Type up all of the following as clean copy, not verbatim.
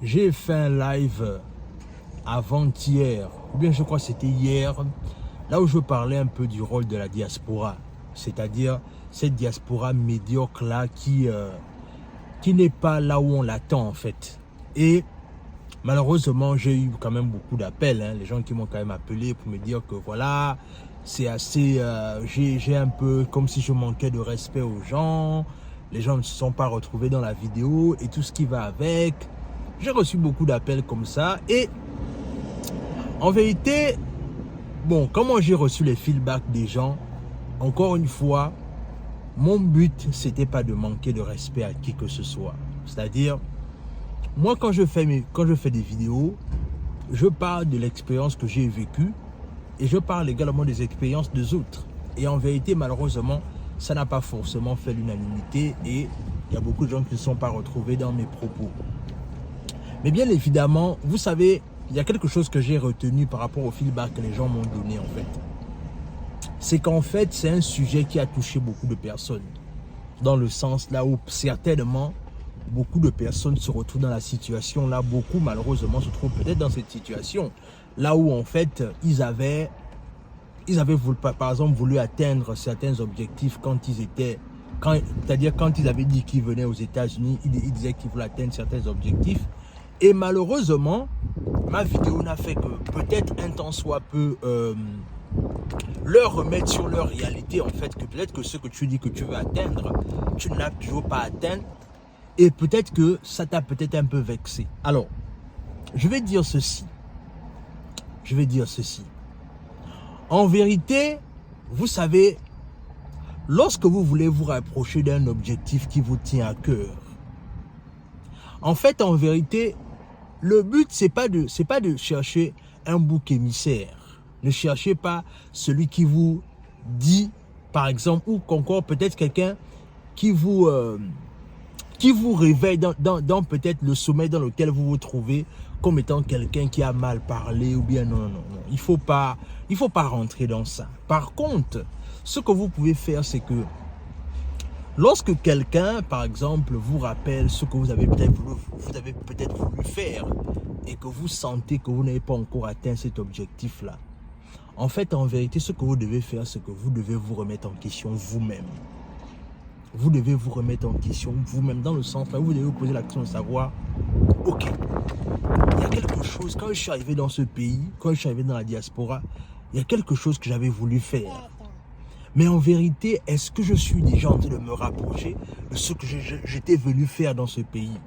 J'ai fait un live avant-hier, ou bien je crois que c'était hier, là où je parlais un peu du rôle de la diaspora, c'est-à-dire cette diaspora médiocre-là qui n'est pas là où on l'attend en fait. Et malheureusement, j'ai eu quand même beaucoup d'appels, hein, les gens qui m'ont quand même appelé pour me dire que voilà, c'est assez, j'ai un peu comme si je manquais de respect aux gens, les gens ne se sont pas retrouvés dans la vidéo et tout ce qui va avec. J'ai reçu beaucoup d'appels comme ça et en vérité, bon, comment j'ai reçu les feedbacks des gens, encore une fois, mon but, c'était pas de manquer de respect à qui que ce soit. C'est-à-dire, moi, quand je fais des vidéos, je parle de l'expérience que j'ai vécue et je parle également des expériences des autres. Et en vérité, malheureusement, ça n'a pas forcément fait l'unanimité et il y a beaucoup de gens qui ne sont pas retrouvés dans mes propos. Mais bien évidemment, vous savez, il y a quelque chose que j'ai retenu par rapport au feedback que les gens m'ont donné en fait. C'est qu'en fait, c'est un sujet qui a touché beaucoup de personnes. Dans le sens là où certainement, beaucoup de personnes se retrouvent dans la situation là. Beaucoup malheureusement se trouvent peut-être dans cette situation. Là où en fait, ils avaient voulu, par exemple voulu atteindre certains objectifs quand ils étaient... C'est-à-dire quand ils avaient dit qu'ils venaient aux États-Unis, ils disaient qu'ils voulaient atteindre certains objectifs. Et malheureusement, ma vidéo n'a fait que peut-être un temps soit peu leur remettre sur leur réalité en fait, que peut-être que ce que tu dis que tu veux atteindre, tu ne l'as toujours pas atteint et peut-être que ça t'a peut-être un peu vexé. Alors, je vais dire ceci. En vérité, vous savez, lorsque vous voulez vous rapprocher d'un objectif qui vous tient à cœur, en fait, en vérité, le but, c'est pas de chercher un bouc émissaire. Ne cherchez pas celui qui vous dit, par exemple, ou encore peut-être quelqu'un qui vous réveille dans peut-être le sommet dans lequel vous vous trouvez comme étant quelqu'un qui a mal parlé ou bien non. Il faut pas rentrer dans ça. Par contre, ce que vous pouvez faire, c'est que lorsque quelqu'un, par exemple, vous rappelle ce que vous avez peut-être voulu faire et que vous sentez que vous n'avez pas encore atteint cet objectif-là, en fait, en vérité, ce que vous devez faire, c'est que vous devez vous remettre en question vous-même. Vous devez vous remettre en question vous-même dans le sens là où vous devez vous poser la question de savoir, ok, il y a quelque chose, quand je suis arrivé dans ce pays, quand je suis arrivé dans la diaspora, il y a quelque chose que j'avais voulu faire. Mais en vérité, est-ce que je suis déjà en train de me rapprocher de ce que j'étais venu faire dans ce pays?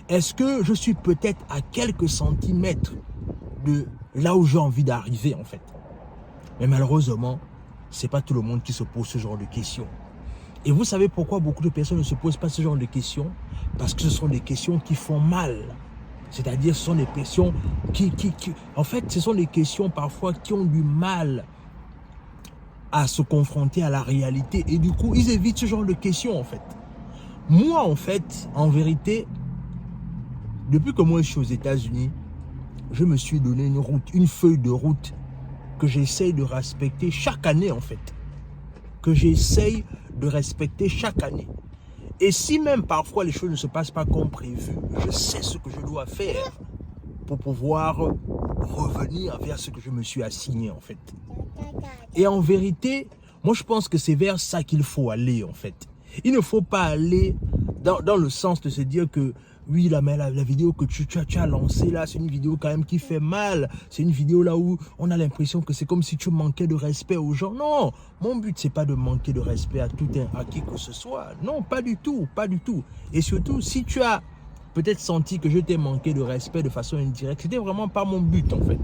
Est-ce que je suis peut-être à quelques centimètres de là où j'ai envie d'arriver en fait? Mais malheureusement, ce n'est pas tout le monde qui se pose ce genre de questions. Et vous savez pourquoi beaucoup de personnes ne se posent pas ce genre de questions? Parce que ce sont des questions qui font mal. C'est-à-dire ce sont des questions en fait, ce sont des questions parfois qui ont du mal à se confronter à la réalité. Et du coup, ils évitent ce genre de questions, en fait. Moi, en fait, en vérité, depuis que moi je suis aux États-Unis, je me suis donné une route, une feuille de route que j'essaye de respecter chaque année, en fait. Que j'essaye de respecter chaque année. Et si même parfois les choses ne se passent pas comme prévu, je sais ce que je dois faire pour pouvoir revenir vers ce que je me suis assigné, en fait. Et en vérité, moi je pense que c'est vers ça qu'il faut aller en fait. Il ne faut pas aller dans le sens de se dire que oui, la vidéo que tu as lancée là, c'est une vidéo quand même qui fait mal. C'est une vidéo là où on a l'impression que c'est comme si tu manquais de respect aux gens. Non, mon but c'est pas de manquer de respect à qui que ce soit. Non, pas du tout, pas du tout. Et surtout, si tu as peut-être senti que je t'ai manqué de respect de façon indirecte, c'était vraiment pas mon but en fait.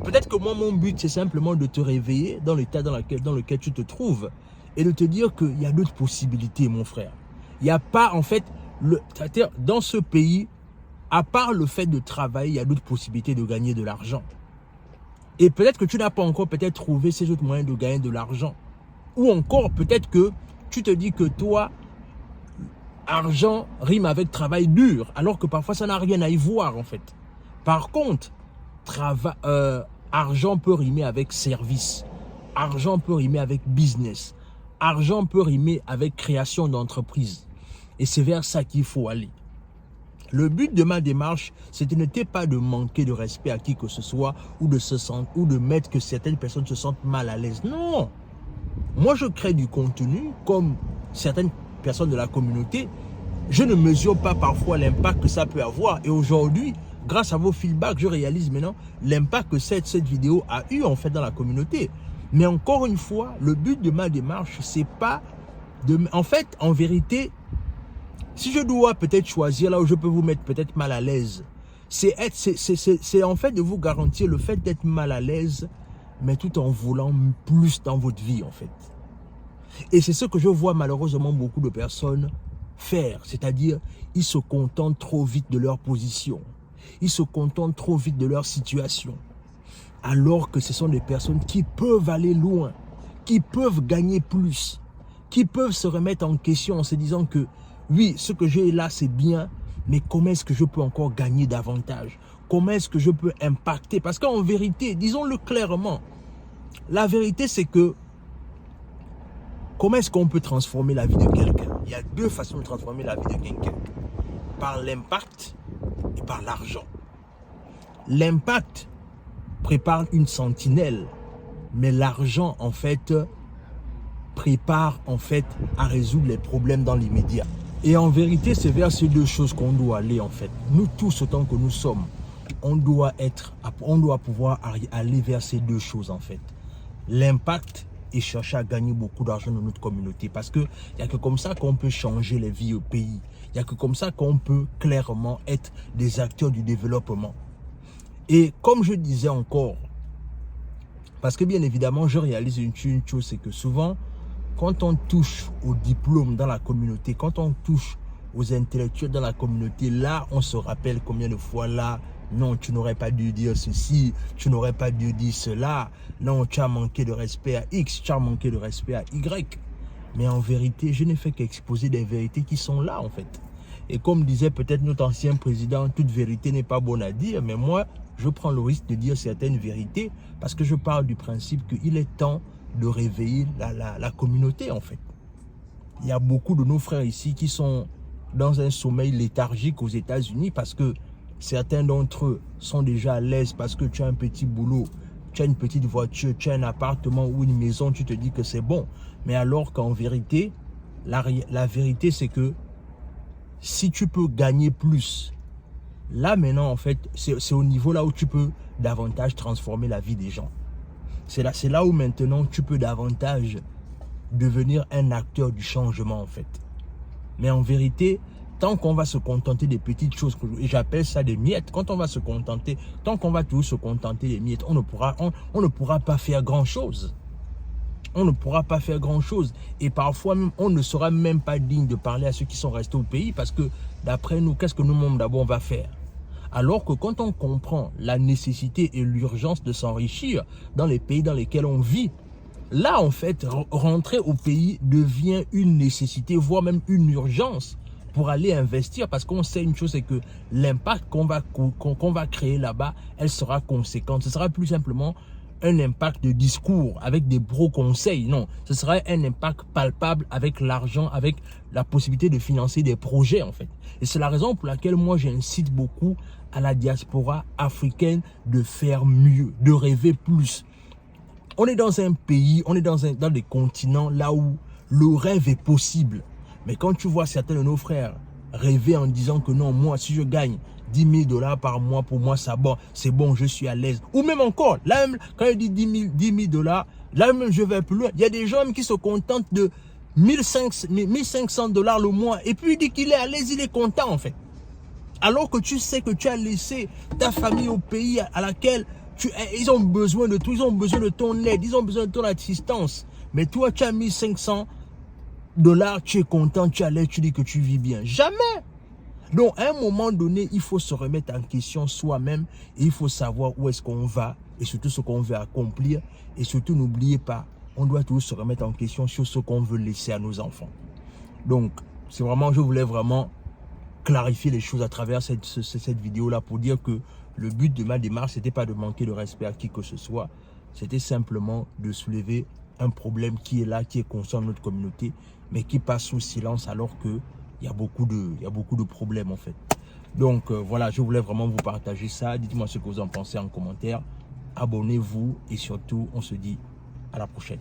Peut-être que moi, mon but, c'est simplement de te réveiller dans l'état dans lequel tu te trouves et de te dire qu'il y a d'autres possibilités, mon frère. Il n'y a pas, en fait, c'est-à-dire dans ce pays, à part le fait de travailler, il y a d'autres possibilités de gagner de l'argent. Et peut-être que tu n'as pas encore peut-être trouvé ces autres moyens de gagner de l'argent. Ou encore, peut-être que tu te dis que toi, argent rime avec travail dur, alors que parfois, ça n'a rien à y voir, en fait. Par contre, argent peut rimer avec service, argent peut rimer avec business, argent peut rimer avec création d'entreprise. Et c'est vers ça qu'il faut aller. Le but de ma démarche, ce n'était pas de manquer de respect à qui que ce soit ou de mettre que certaines personnes se sentent mal à l'aise. Non. Moi, je crée du contenu comme certaines personnes de la communauté. Je ne mesure pas parfois l'impact que ça peut avoir. Et aujourd'hui, grâce à vos feedbacks, je réalise maintenant l'impact que cette vidéo a eu en fait dans la communauté. Mais encore une fois, le but de ma démarche, c'est pas de... En fait, en vérité, si je dois peut-être choisir là où je peux vous mettre peut-être mal à l'aise, c'est en fait de vous garantir le fait d'être mal à l'aise, mais tout en voulant plus dans votre vie en fait. Et c'est ce que je vois malheureusement beaucoup de personnes faire, c'est-à-dire ils se contentent trop vite de leur position, ils se contentent trop vite de leur situation, alors que ce sont des personnes qui peuvent aller loin, qui peuvent gagner plus, qui peuvent se remettre en question en se disant que oui, ce que j'ai là c'est bien, mais comment est-ce que je peux encore gagner davantage? Comment est-ce que je peux impacter? Parce qu'en vérité, disons-le clairement, la vérité c'est que comment est-ce qu'on peut transformer la vie de quelqu'un? Il y a deux façons de transformer la vie de quelqu'un. Par l'impact et par l'argent. L'impact prépare une sentinelle, mais l'argent, en fait, prépare, en fait, à résoudre les problèmes dans l'immédiat. Et en vérité, c'est vers ces deux choses qu'on doit aller, en fait. Nous tous, autant que nous sommes, on doit pouvoir aller vers ces deux choses, en fait. L'impact et chercher à gagner beaucoup d'argent dans notre communauté. Parce qu'il n'y a que comme ça qu'on peut changer les vies au pays. Il n'y a que comme ça qu'on peut clairement être des acteurs du développement. Et comme je disais encore, parce que bien évidemment, je réalise une chose, c'est que souvent, quand on touche au diplôme dans la communauté, quand on touche aux intellectuels dans la communauté, là, on se rappelle combien de fois là, non, tu n'aurais pas dû dire ceci, tu n'aurais pas dû dire cela, non, tu as manqué de respect à X, tu as manqué de respect à Y. Mais en vérité, je n'ai fait qu'exposer des vérités qui sont là, en fait. Et comme disait peut-être notre ancien président, toute vérité n'est pas bonne à dire, mais moi, je prends le risque de dire certaines vérités parce que je parle du principe qu'il est temps de réveiller la communauté, en fait. Il y a beaucoup de nos frères ici qui sont dans un sommeil léthargique aux États-Unis parce que certains d'entre eux sont déjà à l'aise parce que tu as un petit boulot, tu as une petite voiture, tu as un appartement ou une maison, tu te dis que c'est bon. Mais alors qu'en vérité, la vérité c'est que si tu peux gagner plus, là maintenant en fait, c'est au niveau là où tu peux davantage transformer la vie des gens. C'est là où maintenant tu peux davantage devenir un acteur du changement en fait. Mais en vérité, tant qu'on va se contenter des petites choses, et j'appelle ça des miettes, quand on va se contenter, tant qu'on va toujours se contenter des miettes, on ne pourra pas faire grand-chose. On ne pourra pas faire grand-chose. Et parfois, même, on ne sera même pas digne de parler à ceux qui sont restés au pays parce que, d'après nous, qu'est-ce que nous-mêmes d'abord on va faire? Alors que quand on comprend la nécessité et l'urgence de s'enrichir dans les pays dans lesquels on vit, là, en fait, rentrer au pays devient une nécessité, voire même une urgence pour aller investir parce qu'on sait une chose, c'est que l'impact qu'on va créer là-bas, elle sera conséquente. Ce sera plus simplement un impact de discours avec des gros conseils. Non, ce sera un impact palpable avec l'argent, avec la possibilité de financer des projets en fait. Et c'est la raison pour laquelle moi j'incite beaucoup à la diaspora africaine de faire mieux, de rêver plus. On est dans un pays, on est dans des continents là où le rêve est possible. Mais quand tu vois certains de nos frères rêver en disant que non, moi si je gagne 10 000 $ par mois, pour moi c'est bon, je suis à l'aise. Ou même encore, là même, quand il dit 10 000 $, là même je vais plus loin. Il y a des gens qui se contentent de 1500 $ le mois et puis il dit qu'il est à l'aise, il est content en fait. Alors que tu sais que tu as laissé ta famille au pays à laquelle ils ont besoin de tout, ils ont besoin de ton aide, ils ont besoin de ton assistance. Mais toi, tu as 1500 $, tu es content, tu es à l'aise, tu dis que tu vis bien. Jamais! Donc, à un moment donné, il faut se remettre en question soi-même et il faut savoir où est-ce qu'on va et surtout ce qu'on veut accomplir. Et surtout, n'oubliez pas, on doit toujours se remettre en question sur ce qu'on veut laisser à nos enfants. Donc, c'est vraiment, je voulais vraiment clarifier les choses à travers cette vidéo-là pour dire que le but de ma démarche, c'était pas de manquer de respect à qui que ce soit. C'était simplement de soulever un problème qui est là, qui est conscient de notre communauté, mais qui passe sous silence alors que il y a beaucoup de problèmes en fait. Donc voilà, je voulais vraiment vous partager ça. Dites-moi ce que vous en pensez en commentaire. Abonnez-vous et surtout, on se dit à la prochaine.